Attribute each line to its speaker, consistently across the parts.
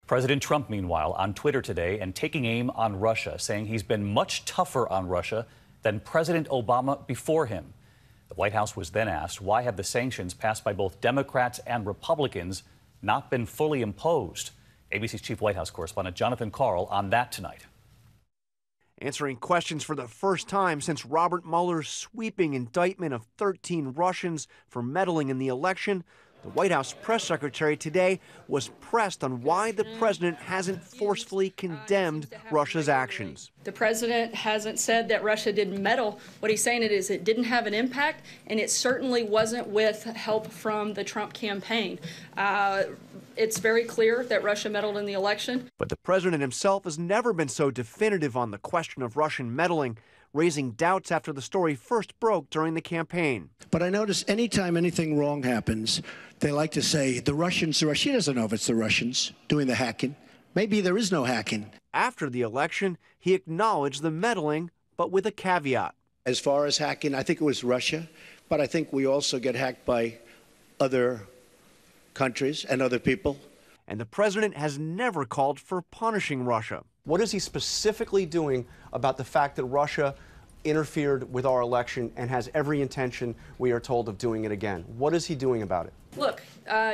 Speaker 1: President Trump, meanwhile, on Twitter today and taking aim on Russia, saying he's been much tougher on Russia than President Obama before him. The White House was then asked, why have the sanctions passed by both Democrats and Republicans not been fully imposed? ABC's chief White House correspondent Jonathan Karl on that tonight.
Speaker 2: Answering questions for the first time since Robert Mueller's sweeping indictment of 13 Russians for meddling in the election, the White House press secretary today was pressed on why the president hasn't forcefully condemned Russia's actions.
Speaker 3: The president hasn't said that Russia didn't meddle. What he's saying is it didn't have an impact, and it certainly wasn't with help from the Trump campaign. It's very clear that Russia meddled in the election.
Speaker 2: But the president himself has never been so definitive on the question of Russian meddling, raising doubts after the story first broke during the campaign.
Speaker 4: But I notice anytime anything wrong happens, they like to say the Russians. She doesn't know if it's the Russians doing the hacking. Maybe there is no hacking.
Speaker 2: After the election, he acknowledged the meddling, but with a caveat.
Speaker 4: As far as hacking, I think it was Russia, but I think we also get hacked by other countries and other people.
Speaker 2: And the president has never called for punishing Russia.
Speaker 5: What is he specifically doing about the fact that Russia interfered with our election and has every intention, we are told, of doing it again? What is he doing about it?
Speaker 3: Look,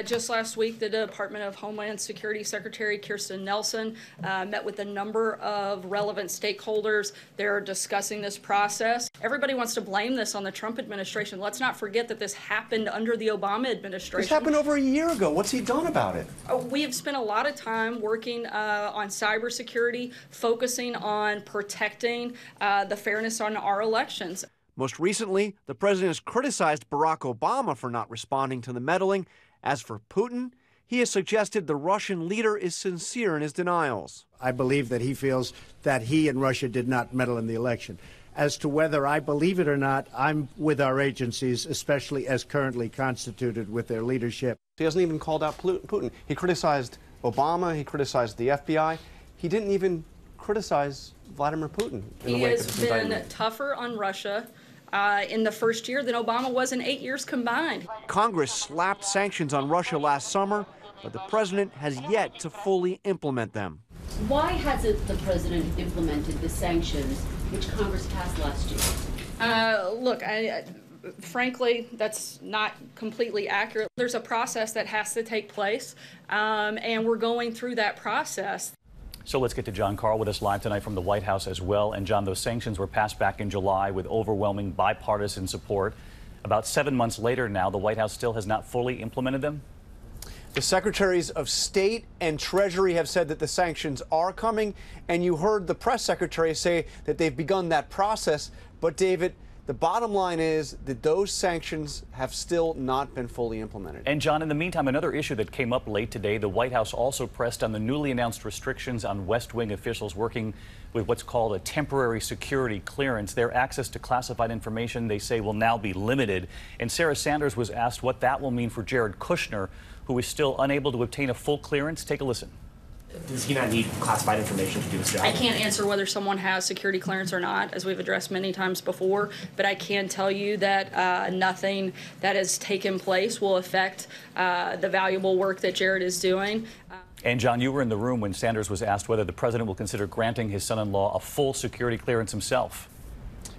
Speaker 3: just last week, the Department of Homeland Security Secretary Kirstjen Nielsen met with a number of relevant stakeholders. They're discussing this process. Everybody wants to blame this on the Trump administration. Let's not forget that this happened under the Obama administration.
Speaker 5: This happened over a year ago. What's he done about it?
Speaker 3: We have spent a lot of time working on cybersecurity, focusing on protecting the fairness on our elections.
Speaker 2: Most recently, the president has criticized Barack Obama for not responding to the meddling. As for Putin, he has suggested the Russian leader is sincere in his denials.
Speaker 6: I believe that he feels that he and Russia did not meddle in the election. As to whether I believe it or not, I'm with our agencies, especially as currently constituted with their leadership.
Speaker 5: He hasn't even called out Putin. He criticized Obama. He criticized the FBI. He didn't even criticize Vladimir Putin in the wake of his indictment.
Speaker 3: He has been tougher on Russia in the first year than Obama was in 8 years combined.
Speaker 2: Congress slapped sanctions on Russia last summer, but the president has yet to fully implement them.
Speaker 7: Why hasn't the president implemented the sanctions which Congress passed last year?
Speaker 3: Look, frankly, that's not completely accurate. There's a process that has to take place, and we're going through that process.
Speaker 1: So let's get to John Karl with us live tonight from the White House as well. And John, those sanctions were passed back in July with overwhelming bipartisan support. About 7 months later now, the White House still has not fully implemented them?
Speaker 5: The secretaries of State and Treasury have said that the sanctions are coming, and you heard the press secretary say that they've begun that process. But, David, the bottom line is that those sanctions have still not been fully implemented.
Speaker 1: And, John, in the meantime, another issue that came up late today, the White House also pressed on the newly announced restrictions on West Wing officials working with what's called a temporary security clearance. Their access to classified information, they say, will now be limited. And Sarah Sanders was asked what that will mean for Jared Kushner, who is still unable to obtain a full clearance. Take a listen.
Speaker 8: Does he not need classified information to do his job?
Speaker 3: I can't answer whether someone has security clearance or not, as we've addressed many times before, but I can tell you that nothing that has taken place will affect the valuable work that Jared is doing.
Speaker 1: And, John, you were in the room when Sanders was asked whether the president will consider granting his son-in-law a full security clearance himself.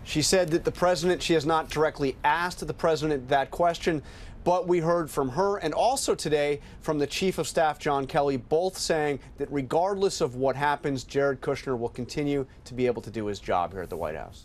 Speaker 5: She said that she has not directly asked the president that question, but we heard from her and also today from the Chief of Staff, John Kelly, both saying that regardless of what happens, Jared Kushner will continue to be able to do his job here at the White House.